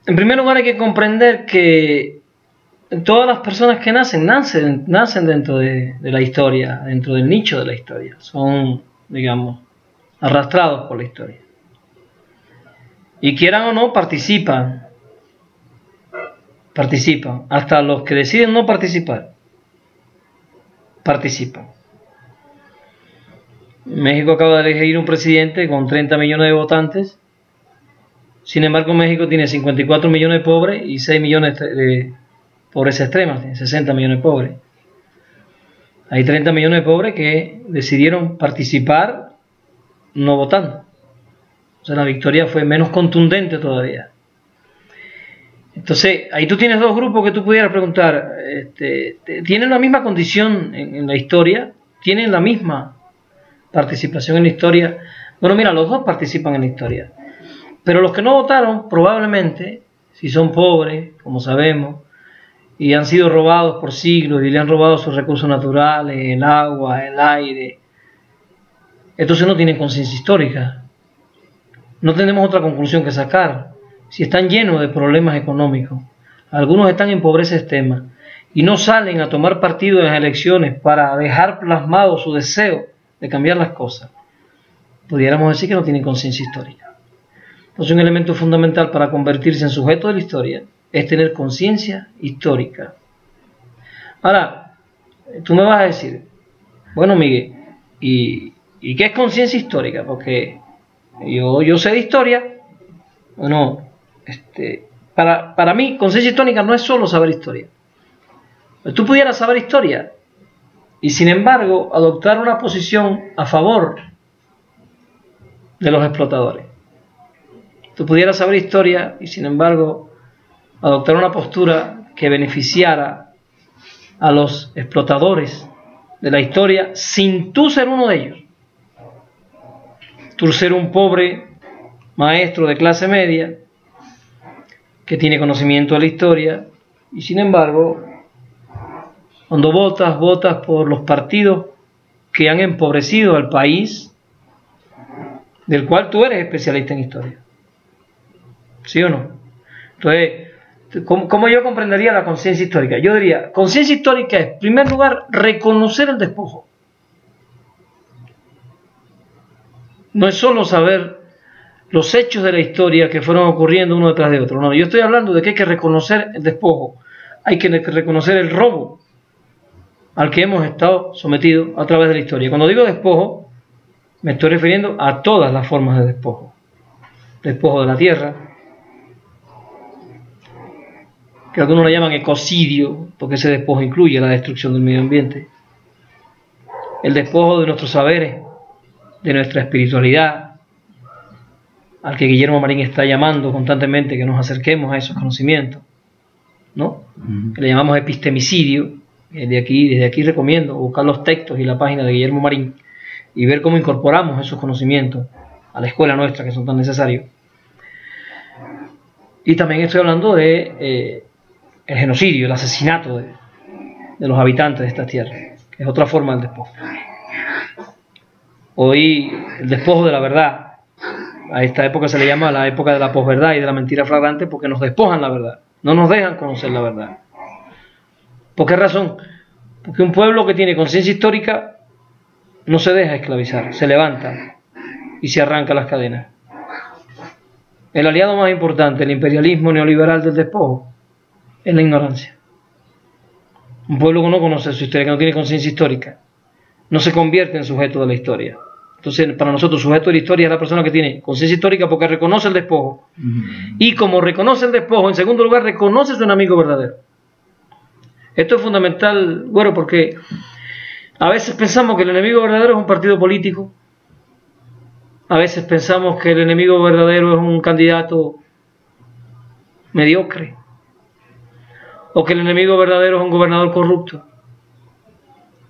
En primer lugar hay que comprender que todas las personas que nacen dentro de la historia, dentro del nicho de la historia. Son, digamos, arrastrados por la historia. Y quieran o no, participan. Hasta los que deciden no participar, participan. México acaba de elegir un presidente con 30 millones de votantes. Sin embargo, México tiene 54 millones de pobres y 6 millones de pobreza extrema, tiene 60 millones de pobres. Hay 30 millones de pobres que decidieron participar no votando. O sea, la victoria fue menos contundente todavía. Entonces, ahí tú tienes dos grupos que tú pudieras preguntar, ¿tienen la misma condición en la historia? ¿Tienen la misma participación en la historia? Bueno, mira, los dos participan en la historia. Pero los que no votaron, probablemente, si son pobres, como sabemos, y han sido robados por siglos y le han robado sus recursos naturales, el agua, el aire, entonces no tienen conciencia histórica. No tenemos otra conclusión que sacar. Si están llenos de problemas económicos, algunos están en pobreza extrema y no salen a tomar partido en las elecciones para dejar plasmado su deseo de cambiar las cosas, pudiéramos decir que no tienen conciencia histórica. Entonces, un elemento fundamental para convertirse en sujeto de la historia es tener conciencia histórica. Ahora, tú me vas a decir, bueno, Miguel, ¿y qué es conciencia histórica? Porque yo sé de historia. Bueno, para mí, conciencia histórica no es solo saber historia. Tú pudieras saber historia y, sin embargo, adoptar una posición a favor de los explotadores. Tú pudieras saber historia y, sin embargo, adoptar una postura que beneficiara a los explotadores de la historia sin tú ser uno de ellos. Tú ser un pobre maestro de clase media que tiene conocimiento de la historia y, sin embargo, cuando votas por los partidos que han empobrecido al país del cual tú eres especialista en historia. ¿Sí o no? Entonces, ¿cómo yo comprendería la conciencia histórica? Yo diría, conciencia histórica es, en primer lugar, reconocer el despojo. No es solo saber los hechos de la historia que fueron ocurriendo uno detrás de otro. No, yo estoy hablando de que hay que reconocer el despojo. Hay que reconocer el robo al que hemos estado sometidos a través de la historia. Cuando digo despojo, me estoy refiriendo a todas las formas de despojo. Despojo de la tierra, que algunos lo llaman ecocidio, porque ese despojo incluye la destrucción del medio ambiente. El despojo de nuestros saberes, de nuestra espiritualidad, al que Guillermo Marín está llamando constantemente que nos acerquemos a esos conocimientos, ¿no? Que le llamamos epistemicidio. Desde aquí recomiendo buscar los textos y la página de Guillermo Marín y ver cómo incorporamos esos conocimientos a la escuela nuestra, que son tan necesarios. Y también estoy hablando de el genocidio, el asesinato de los habitantes de esta tierra, que es otra forma del despojo. Hoy el despojo de la verdad, a esta época se le llama la época de la posverdad y de la mentira flagrante, porque nos despojan la verdad, no nos dejan conocer la verdad. ¿Por qué razón? Porque un pueblo que tiene conciencia histórica no se deja esclavizar, se levanta y se arranca las cadenas. El aliado más importante, el imperialismo neoliberal del despojo, es la ignorancia. Un pueblo que no conoce su historia, que no tiene conciencia histórica, no se convierte en sujeto de la historia. Entonces, para nosotros, sujeto de la historia es la persona que tiene conciencia histórica porque reconoce el despojo. Y como reconoce el despojo, en segundo lugar, reconoce su enemigo verdadero. Esto es fundamental, bueno, porque a veces pensamos que el enemigo verdadero es un partido político. A veces pensamos que el enemigo verdadero es un candidato mediocre. O que el enemigo verdadero es un gobernador corrupto.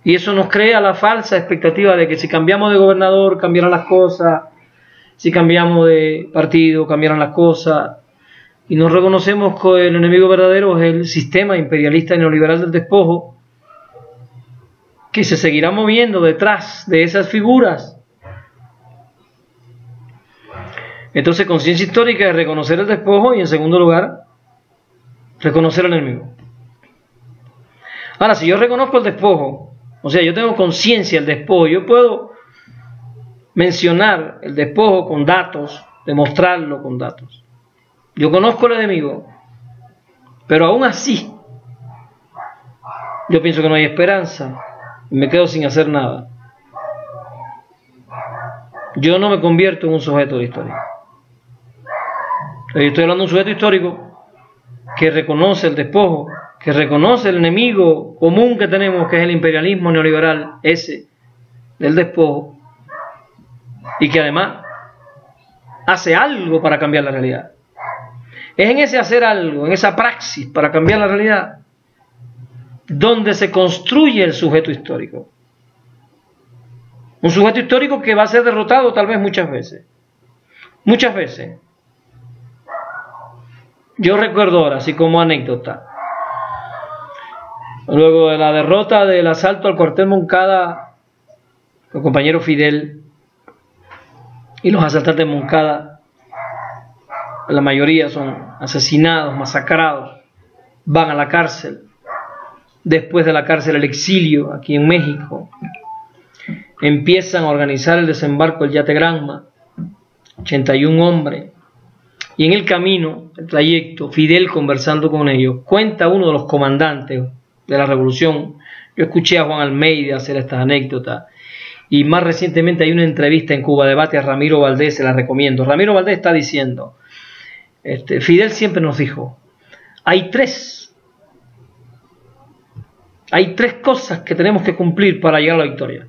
Y eso nos crea la falsa expectativa de que si cambiamos de gobernador cambiarán las cosas, si cambiamos de partido cambiarán las cosas, y no reconocemos que el enemigo verdadero es el sistema imperialista y neoliberal del despojo, que se seguirá moviendo detrás de esas figuras. Entonces, conciencia histórica es reconocer el despojo y, en segundo lugar, reconocer al enemigo. Ahora, si yo reconozco el despojo, o sea, yo tengo conciencia del despojo, yo puedo mencionar el despojo con datos, demostrarlo con datos. Yo conozco el enemigo, pero aún así, yo pienso que no hay esperanza y me quedo sin hacer nada. Yo no me convierto en un sujeto de la historia. Yo estoy hablando de un sujeto histórico que reconoce el despojo, que reconoce el enemigo común que tenemos, que es el imperialismo neoliberal, ese, del despojo, y que además hace algo para cambiar la realidad. Es en ese hacer algo, en esa praxis para cambiar la realidad, donde se construye el sujeto histórico. Un sujeto histórico que va a ser derrotado tal vez muchas veces. Muchas veces. Yo recuerdo ahora, así como anécdota, luego de la derrota del asalto al cuartel Moncada, el compañero Fidel y los asaltantes de Moncada, la mayoría son asesinados, masacrados, van a la cárcel. Después de la cárcel, el exilio aquí en México. Empiezan a organizar el desembarco del yate Granma, 81 hombres. Y en el camino, el trayecto, Fidel conversando con ellos, cuenta uno de los comandantes de la revolución. Yo escuché a Juan Almeida hacer estas anécdotas. Y más recientemente hay una entrevista en Cuba Debate a Ramiro Valdés, se la recomiendo. Ramiro Valdés está diciendo, Fidel siempre nos dijo, hay tres cosas que tenemos que cumplir para llegar a la victoria.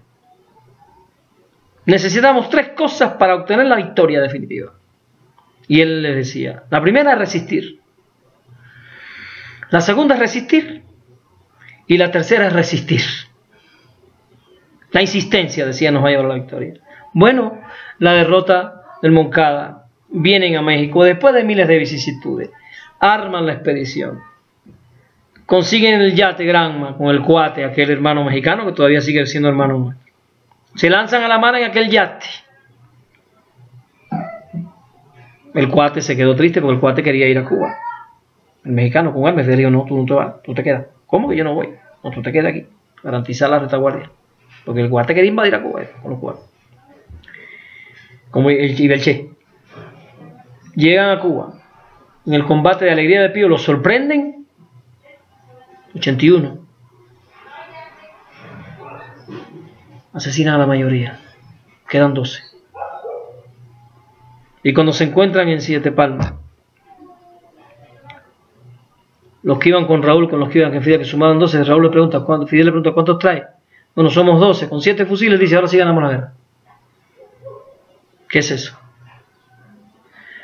Necesitamos 3 cosas para obtener la victoria definitiva. Y él les decía, la primera es resistir, la segunda es resistir y la tercera es resistir. La insistencia, decía, nos va a llevar a la victoria. Bueno, la derrota del Moncada, vienen a México después de miles de vicisitudes, arman la expedición, consiguen el yate Granma con el cuate, aquel hermano mexicano que todavía sigue siendo hermano nuestro. Se lanzan a la mar en aquel yate. El cuate se quedó triste porque el cuate quería ir a Cuba. El mexicano con él me dijo, no, tú no te vas, tú te quedas. ¿Cómo que yo no voy? No, tú te quedas aquí, garantizar la retaguardia. Porque el cuate quería invadir a Cuba con los cubanos. Como el Ibelche. Llegan a Cuba. En el combate de Alegría de Pío los sorprenden. 81. Asesinan a la mayoría. Quedan 12. Y cuando se encuentran en Siete Palmas, los que iban con Raúl, con los que iban con Fidel, que sumaban 12, Raúl le pregunta, Fidel le pregunta, ¿cuántos trae? Bueno, somos 12, con 7 fusiles, dice, ahora sí ganamos la guerra. ¿Qué es eso?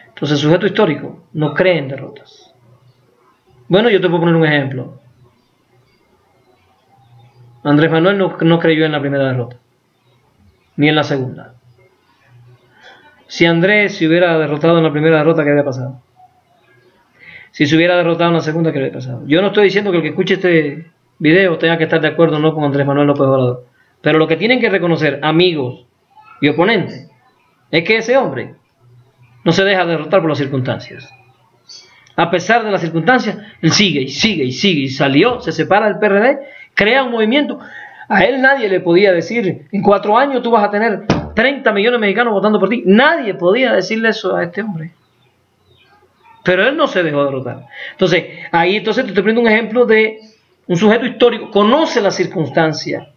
Entonces el sujeto histórico no cree en derrotas. Bueno, yo te puedo poner un ejemplo. Andrés Manuel no creyó en la primera derrota, ni en la segunda. Si Andrés se hubiera derrotado en la primera derrota, ¿qué habría pasado? Si se hubiera derrotado en la segunda, ¿qué habría pasado? Yo no estoy diciendo que el que escuche este video tenga que estar de acuerdo o no con Andrés Manuel López Obrador, pero lo que tienen que reconocer amigos y oponentes es que ese hombre no se deja derrotar por las circunstancias. A pesar de las circunstancias, él sigue y sigue y sigue, y salió, se separa del PRD, crea un movimiento. A él nadie le podía decir, en 4 años tú vas a tener 30 millones de mexicanos votando por ti. Nadie podía decirle eso a este hombre. Pero él no se dejó derrotar. Entonces te estoy poniendo un ejemplo de un sujeto histórico, conoce las circunstancias,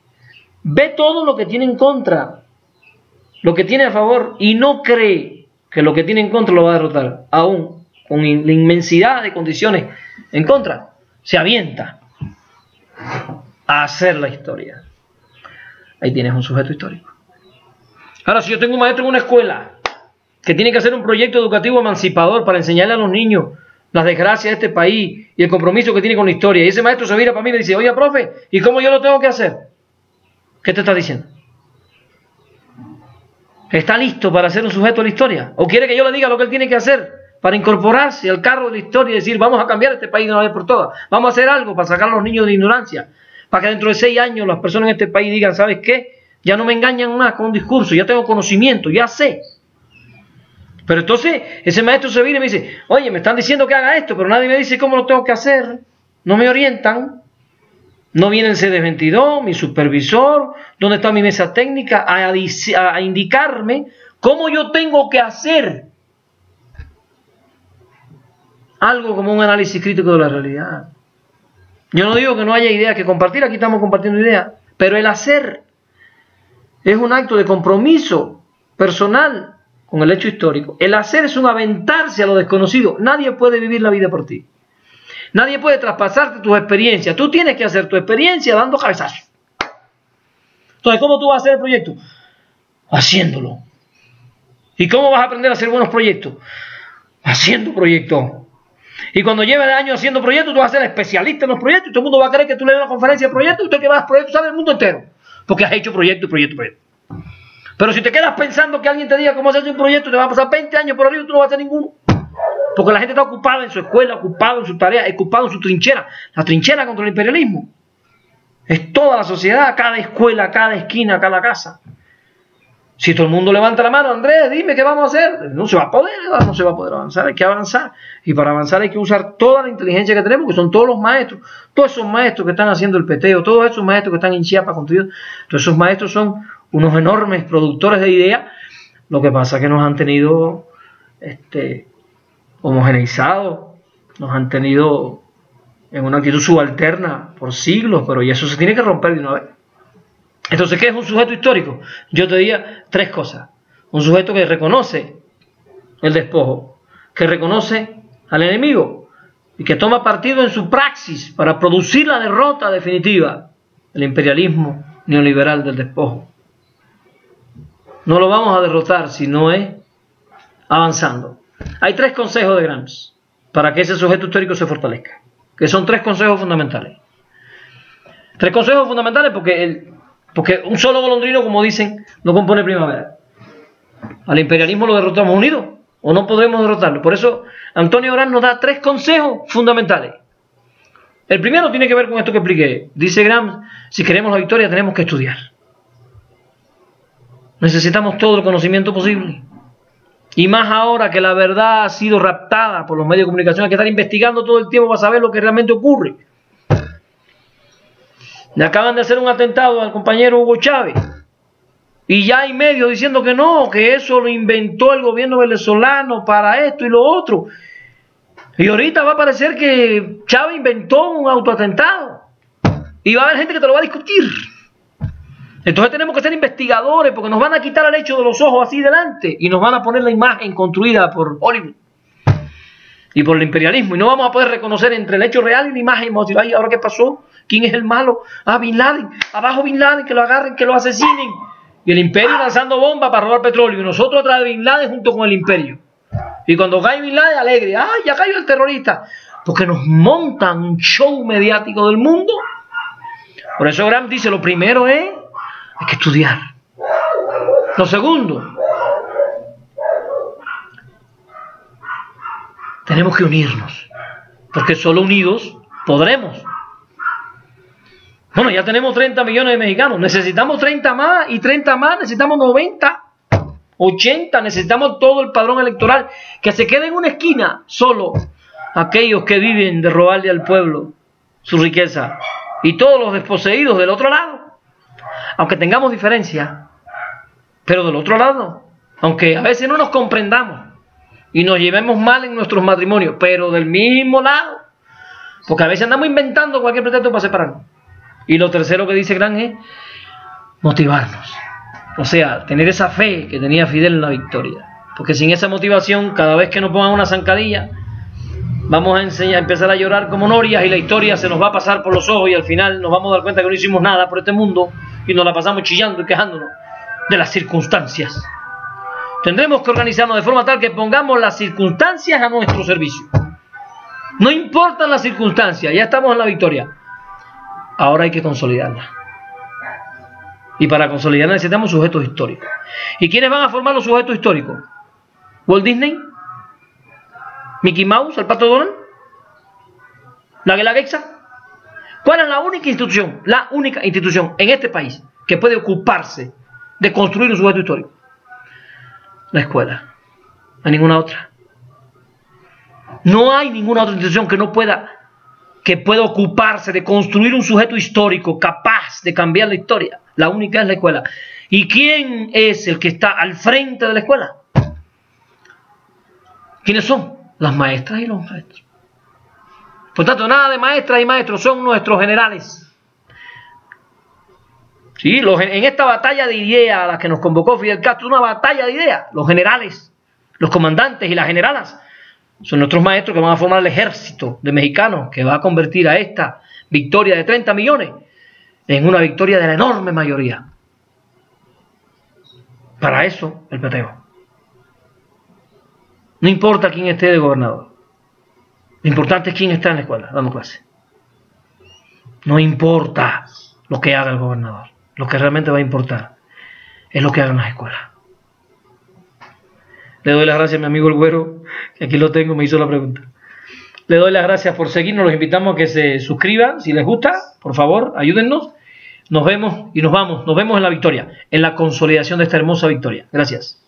ve todo lo que tiene en contra, lo que tiene a favor, y no cree que lo que tiene en contra lo va a derrotar, aún con la inmensidad de condiciones en contra, se avienta a hacer la historia. Ahí tienes un sujeto histórico. Ahora, si yo tengo un maestro en una escuela que tiene que hacer un proyecto educativo emancipador para enseñarle a los niños las desgracias de este país y el compromiso que tiene con la historia, y ese maestro se vira para mí y me dice, oye, profe, ¿y cómo yo lo tengo que hacer? ¿Qué te está diciendo? ¿Está listo para ser un sujeto de la historia? ¿O quiere que yo le diga lo que él tiene que hacer para incorporarse al carro de la historia y decir, vamos a cambiar este país de una vez por todas, vamos a hacer algo para sacar a los niños de la ignorancia, para que dentro de 6 años las personas en este país digan, ¿sabes qué? Ya no me engañan más con un discurso, ya tengo conocimiento, ya sé. Pero entonces ese maestro se viene y me dice, oye, me están diciendo que haga esto, pero nadie me dice cómo lo tengo que hacer, no me orientan, no viene el CD22, mi supervisor, dónde está mi mesa técnica, a indicarme cómo yo tengo que hacer algo como un análisis crítico de la realidad. Yo no digo que no haya ideas que compartir, aquí estamos compartiendo ideas, pero el hacer es un acto de compromiso personal con el hecho histórico. El hacer es un aventarse a lo desconocido. Nadie puede vivir la vida por ti. Nadie puede traspasarte tus experiencias. Tú tienes que hacer tu experiencia dando cabezazos. Entonces, ¿cómo tú vas a hacer el proyecto? Haciéndolo. ¿Y cómo vas a aprender a hacer buenos proyectos? Haciendo proyectos. Y cuando lleves años haciendo proyectos, tú vas a ser especialista en los proyectos y todo el mundo va a creer que tú le das una conferencia de proyectos y usted que va a hacer proyectos sabe el mundo entero. Porque has hecho proyectos. Pero si te quedas pensando que alguien te diga cómo hacer un proyecto, te va a pasar 20 años por arriba y tú no vas a hacer ninguno. Porque la gente está ocupada en su escuela, ocupada en su tarea, ocupada en su trinchera. La trinchera contra el imperialismo es toda la sociedad, cada escuela, cada esquina, cada casa. Si todo el mundo levanta la mano, Andrés, dime qué vamos a hacer. No se va a poder avanzar, hay que avanzar. Y para avanzar hay que usar toda la inteligencia que tenemos, que son todos los maestros, todos esos maestros que están haciendo el peteo, todos esos maestros que están en Chiapas construidos, todos esos maestros son unos enormes productores de ideas. Lo que pasa es que nos han tenido homogeneizados, nos han tenido en una actitud subalterna por siglos, pero y eso se tiene que romper de una vez. Entonces, ¿qué es un sujeto histórico? Yo te diría tres cosas. Un sujeto que reconoce el despojo, que reconoce al enemigo y que toma partido en su praxis para producir la derrota definitiva del imperialismo neoliberal del despojo. No lo vamos a derrotar si no es avanzando. Hay tres consejos de Gramsci para que ese sujeto histórico se fortalezca, que son tres consejos fundamentales. Tres consejos fundamentales porque un solo golondrino, como dicen, no compone primavera. Al imperialismo lo derrotamos unidos o no podremos derrotarlo. Por eso Antonio Gramsci nos da tres consejos fundamentales. El primero tiene que ver con esto que expliqué. Dice Gramsci, si queremos la victoria tenemos que estudiar. Necesitamos todo el conocimiento posible. Y más ahora que la verdad ha sido raptada por los medios de comunicación, hay que estar investigando todo el tiempo para saber lo que realmente ocurre. Le acaban de hacer un atentado al compañero Hugo Chávez. Y ya hay medios diciendo que no, que eso lo inventó el gobierno venezolano para esto y lo otro. Y ahorita va a parecer que Chávez inventó un autoatentado. Y va a haber gente que te lo va a discutir. Entonces tenemos que ser investigadores porque nos van a quitar el hecho de los ojos así delante y nos van a poner la imagen construida por Hollywood y por el imperialismo y no vamos a poder reconocer entre el hecho real y la imagen emotiva. ¿Y ahora qué pasó? ¿Quién es el malo? Ah, Bin Laden. Abajo Bin Laden, que lo agarren, que lo asesinen. Y el imperio lanzando bombas para robar petróleo y nosotros atrás de Bin Laden junto con el imperio. Y cuando cae Bin Laden, alegre. ¡Ah, ya cayó el terrorista! Porque nos montan un show mediático del mundo. Por eso Gramsci dice, lo primero es hay que estudiar. Lo segundo, tenemos que unirnos, porque solo unidos podremos. Bueno, ya tenemos 30 millones de mexicanos, necesitamos 30 más y 30 más, necesitamos 90, 80, necesitamos todo el padrón electoral, que se quede en una esquina solo aquellos que viven de robarle al pueblo su riqueza y todos los desposeídos del otro lado. Aunque tengamos diferencias, pero del otro lado, aunque a veces no nos comprendamos y nos llevemos mal en nuestros matrimonios, pero del mismo lado, porque a veces andamos inventando cualquier pretexto para separarnos. Y lo tercero que dice Gramsci es motivarnos, o sea, tener esa fe que tenía Fidel en la victoria, porque sin esa motivación, cada vez que nos pongan una zancadilla, vamos a empezar a llorar como norias y la historia se nos va a pasar por los ojos y al final nos vamos a dar cuenta que no hicimos nada por este mundo y nos la pasamos chillando y quejándonos de las circunstancias. Tendremos que organizarnos de forma tal que pongamos las circunstancias a nuestro servicio. No importan las circunstancias, ya estamos en la victoria. Ahora hay que consolidarla. Y para consolidarla necesitamos sujetos históricos. ¿Y quiénes van a formar los sujetos históricos? ¿Walt Disney? ¿Mickey Mouse? ¿El Pato Donald? ¿La Guelaguetza? ¿Cuál es la única institución? La única institución en este país que puede ocuparse de construir un sujeto histórico. La escuela. a ninguna otra. No hay ninguna otra institución que pueda ocuparse de construir un sujeto histórico capaz de cambiar la historia. La única es la escuela. ¿Y quién es el que está al frente de la escuela? ¿Quiénes son? Las maestras y los maestros. Por tanto, nada de maestras y maestros, son nuestros generales. Sí, en esta batalla de ideas a la que nos convocó Fidel Castro, una batalla de ideas. Los generales, los comandantes y las generalas son nuestros maestros que van a formar el ejército de mexicanos que va a convertir a esta victoria de 30 millones en una victoria de la enorme mayoría. Para eso, el peteo. No importa quién esté de gobernador. Lo importante es quién está en la escuela dando clase. No importa lo que haga el gobernador. Lo que realmente va a importar es lo que hagan las escuelas. Le doy las gracias a mi amigo el Güero, que aquí lo tengo, me hizo la pregunta. Le doy las gracias por seguirnos, los invitamos a que se suscriban, si les gusta, por favor, ayúdennos. Nos vemos y nos vamos, nos vemos en la victoria, en la consolidación de esta hermosa victoria. Gracias.